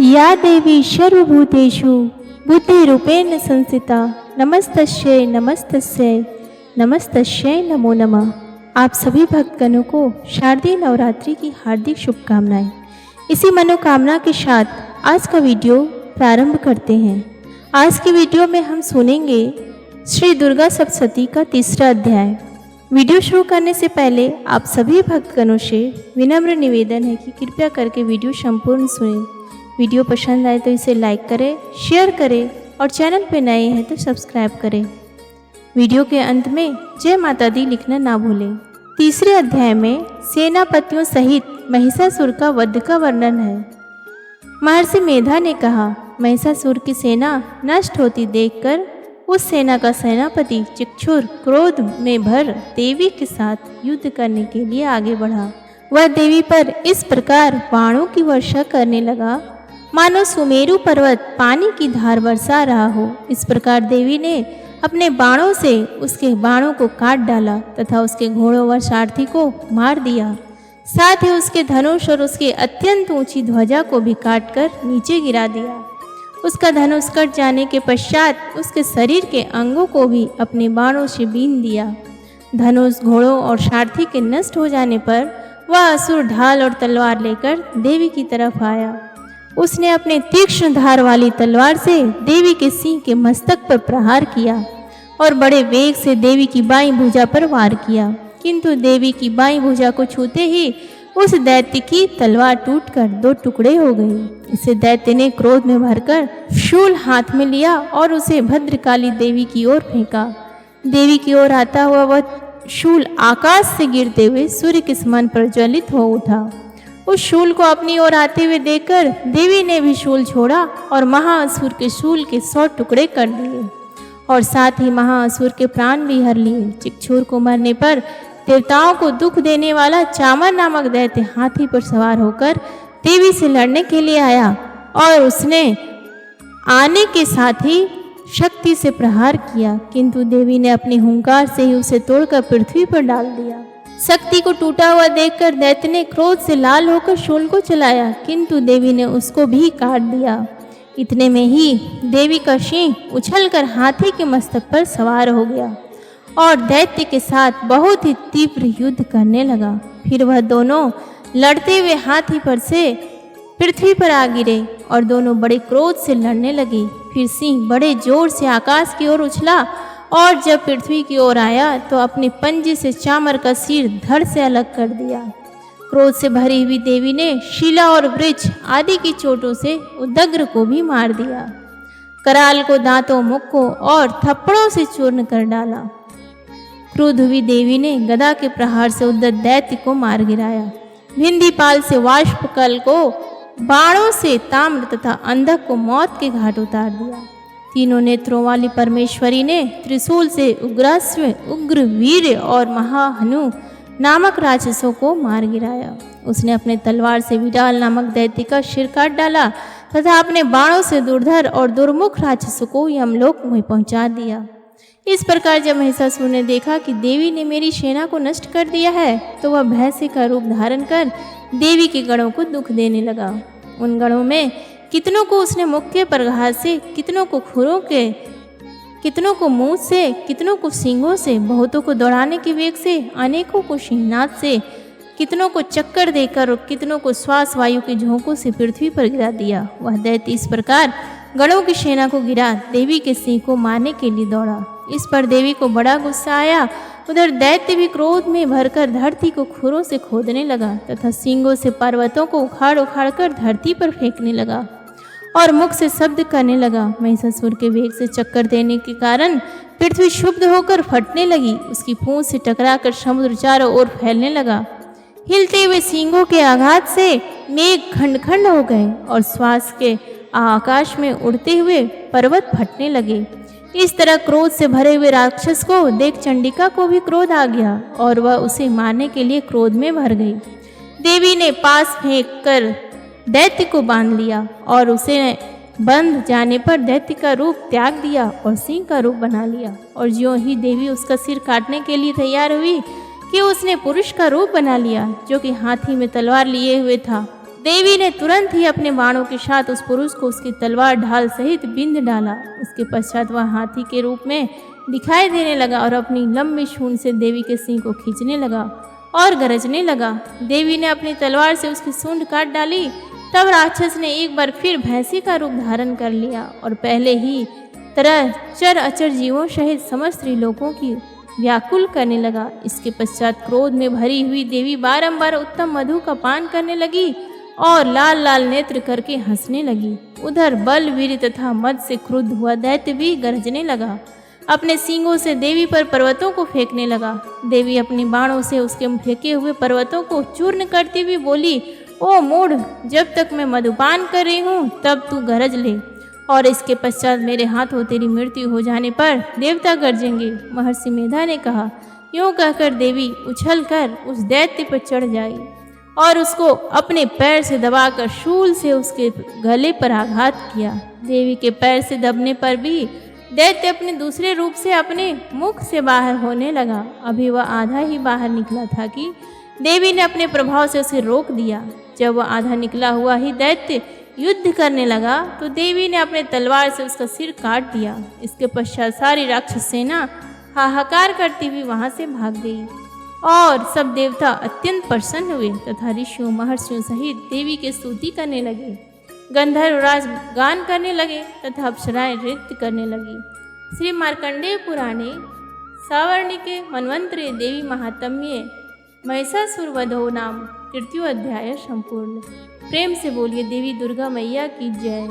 या देवी सर्वभूतेषु बुद्धिरूपेण संस्थिता नमस्तस्यै नमस्तस्यै नमस्तस्यै नमो नमः। आप सभी भक्तगणों को शारदीय नवरात्रि की हार्दिक शुभकामनाएं। इसी मनोकामना के साथ आज का वीडियो प्रारंभ करते हैं। आज की वीडियो में हम सुनेंगे श्री दुर्गा सप्तशती का तीसरा अध्याय। वीडियो शुरू करने से पहले आप सभी भक्तगणों से विनम्र निवेदन है कि कृपया करके वीडियो संपूर्ण सुनें। वीडियो पसंद आए तो इसे लाइक करें, शेयर करें और चैनल पर नए हैं तो सब्सक्राइब करें। वीडियो के अंत में जय माता दी लिखना ना भूलें। तीसरे अध्याय में सेनापतियों सहित महिषासुर का वध का वर्णन है। महर्षि मेधा ने कहा, महिषासुर की सेना नष्ट होती देखकर उस सेना का सेनापति चिक्षुर क्रोध में भर देवी के साथ युद्ध करने के लिए आगे बढ़ा। वह देवी पर इस प्रकार बाणों की वर्षा करने लगा मानो सुमेरु पर्वत पानी की धार बरसा रहा हो। इस प्रकार देवी ने अपने बाणों से उसके बाणों को काट डाला तथा उसके घोड़ों व सारथी को मार दिया। साथ ही उसके धनुष और उसके अत्यंत ऊंची ध्वजा को भी काटकर नीचे गिरा दिया। उसका धनुष कट जाने के पश्चात उसके शरीर के अंगों को भी अपने बाणों से बीन दिया। धनुष, घोड़ों और सारथी के नष्ट हो जाने पर वह असुर ढाल और तलवार लेकर देवी की तरफ आया। उसने अपने तीक्ष्ण धार वाली तलवार से देवी के सिंह के मस्तक पर प्रहार किया और बड़े वेग से देवी की बाईं भुजा पर वार किया, किंतु देवी की बाईं भुजा को छूते ही उस दैत्य की तलवार टूटकर दो टुकड़े हो गई। इसे दैत्य ने क्रोध में भरकर शूल हाथ में लिया और उसे भद्रकाली देवी की ओर फेंका। देवी की ओर आता हुआ वह शूल आकाश से गिरते हुए सूर्य के समान प्रज्वलित हो उठा। उस शूल को अपनी ओर आते हुए देखकर देवी ने भी शूल छोड़ा और महाअसुर के शूल के 100 टुकड़े कर दिए और साथ ही महाअसुर के प्राण भी हर लिए। चिक्षुर को मरने पर देवताओं को दुख देने वाला चामर नामक दैत्य हाथी पर सवार होकर देवी से लड़ने के लिए आया और उसने आने के साथ ही शक्ति से प्रहार किया, किंतु देवी ने अपनी हुंकार से ही उसे तोड़कर पृथ्वी पर डाल दिया। शक्ति को टूटा हुआ देखकर दैत्य ने क्रोध से लाल होकर शूल को चलाया, किंतु देवी ने उसको भी काट दिया। इतने में ही देवी का सिंह उछलकर हाथी के मस्तक पर सवार हो गया और दैत्य के साथ बहुत ही तीव्र युद्ध करने लगा। फिर वह दोनों लड़ते हुए हाथी पर से पृथ्वी पर आ गिरे और दोनों बड़े क्रोध से लड़ने लगे। फिर सिंह बड़े जोर से आकाश की ओर उछला और जब पृथ्वी की ओर आया तो अपने पंजे से चामर का सिर धड़ से अलग कर दिया। क्रोध से भरी हुई देवी ने शिला और वृक्ष आदि की चोटों से उदग्र को भी मार दिया। कराल को दांतों, मुक्कों और थप्पड़ों से चूर्ण कर डाला। क्रुद्ध हुई देवी ने गदा के प्रहार से उद्यत दैत्य को मार गिराया। भिंदीपाल से वाष्पकल को बाणों से ताम्र तथा अंधक को मौत के घाट उतार दिया। तीनों नेत्रों वाली परमेश्वरी ने त्रिशूल से उग्रास्व, उग्र वीर और महाहनु नामक राक्षसों को मार गिराया। उसने अपने तलवार से विडाल नामक दैत्य का सिर काट डाला तथा अपने बाणों से दुर्धर और दुर्मुख राक्षसों को यमलोक में पहुंचा दिया। इस प्रकार जब महिषासुर ने देखा कि देवी ने मेरी सेना को नष्ट कर दिया है तो वह भैंसे का रूप धारण कर देवी के गणों को दुख देने लगा। उन गणों में कितनों को उसने मुख के प्रघात से, कितनों को खुरों के, कितनों को मुंह से, कितनों को सींगों से, बहुतों को दौड़ाने के वेग से, अनेकों को सिंहनाद से, कितनों को चक्कर देकर और कितनों को श्वास वायु के झोंकों से पृथ्वी पर गिरा दिया। वह दैत्य इस प्रकार गणों की सेना को गिरा देवी के सिंह को मारने के लिए दौड़ा। इस पर देवी को बड़ा गुस्सा आया। उधर दैत्य भी क्रोध में भरकर धरती को खुरों से खोदने लगा तथा सींगों से पर्वतों को उखाड़ उखाड़ कर धरती पर फेंकने लगा और मुख से शब्द करने लगा। महिषासुर के वेग से चक्कर देने के कारण पृथ्वी क्षुब्ध होकर फटने लगी। उसकी पूंछ से टकराकर समुद्र चारों ओर फैलने लगा। हिलते हुए सींगों के आघात से मेघ खंड खंड हो गए और श्वास के आकाश में उड़ते हुए पर्वत फटने लगे। इस तरह क्रोध से भरे हुए राक्षस को देख चंडिका को भी क्रोध आ गया और वह उसे मारने के लिए क्रोध में भर गई। देवी ने पास फेंक कर दैत्य को बांध लिया और उसे बंध जाने पर दैत्य का रूप त्याग दिया और सिंह का रूप बना लिया। और ज्यों ही देवी उसका सिर काटने के लिए तैयार हुई कि उसने पुरुष का रूप बना लिया, जो कि हाथी में तलवार लिए हुए था। देवी ने तुरंत ही अपने बाणों के साथ उस पुरुष को उसकी तलवार ढाल सहित बिंध डाला। इसके पश्चात वह हाथी के रूप में दिखाई देने लगा और अपनी लंबी सूंड से देवी के सिंह को खींचने लगा और गरजने लगा। देवी ने अपनी तलवार से उसकी सूंड काट डाली। तब राक्षस ने एक बार फिर भैंसी का रूप धारण कर लिया और पहले ही तरह चर अचर जीवों सहित समस्त स्त्रीलोकों की व्याकुल करने लगा। इसके पश्चात क्रोध में भरी हुई देवी बारंबार उत्तम मधु का पान करने लगी और लाल लाल नेत्र करके हंसने लगी। उधर बल वीर तथा मद से क्रुद्ध हुआ दैत्य भी गरजने लगा। अपने सींगों से देवी पर पर्वतों को फेंकने लगा। देवी अपने बाणों से उसके फेंके हुए पर्वतों को चूर्ण करती हुई बोली, ओ मूढ़, जब तक मैं मधुपान कर रही हूँ तब तू गरज ले, और इसके पश्चात मेरे हाथों तेरी मृत्यु हो जाने पर देवता गरजेंगे। महर्षि मेधा ने कहा। यूँ कहकर देवी उछलकर उस दैत्य पर चढ़ जाई और उसको अपने पैर से दबाकर शूल से उसके गले पर आघात किया। देवी के पैर से दबने पर भी दैत्य अपने दूसरे रूप से अपने मुख से बाहर होने लगा। अभी वह आधा ही बाहर निकला था कि देवी ने अपने प्रभाव से उसे रोक दिया। जब वह आधा निकला हुआ ही दैत्य युद्ध करने लगा तो देवी ने अपने तलवार से उसका सिर काट दिया। इसके पश्चात सारी राक्षस सेना हाहाकार करती हुई वहां से भाग गई और सब देवता अत्यंत प्रसन्न हुए तथा ऋषियों महर्षियों सहित देवी की स्तुति करने लगे। गंधर्व राज गान करने लगे तथा अप्सराएं नृत्य करने लगी। श्री मार्कंडेय पुराणे सावर्णिके मन्वंतरे देवी महात्म्ये महिषासुर वधो नाम तृतीय अध्याय संपूर्ण। प्रेम से बोलिए देवी दुर्गा मैया की जय।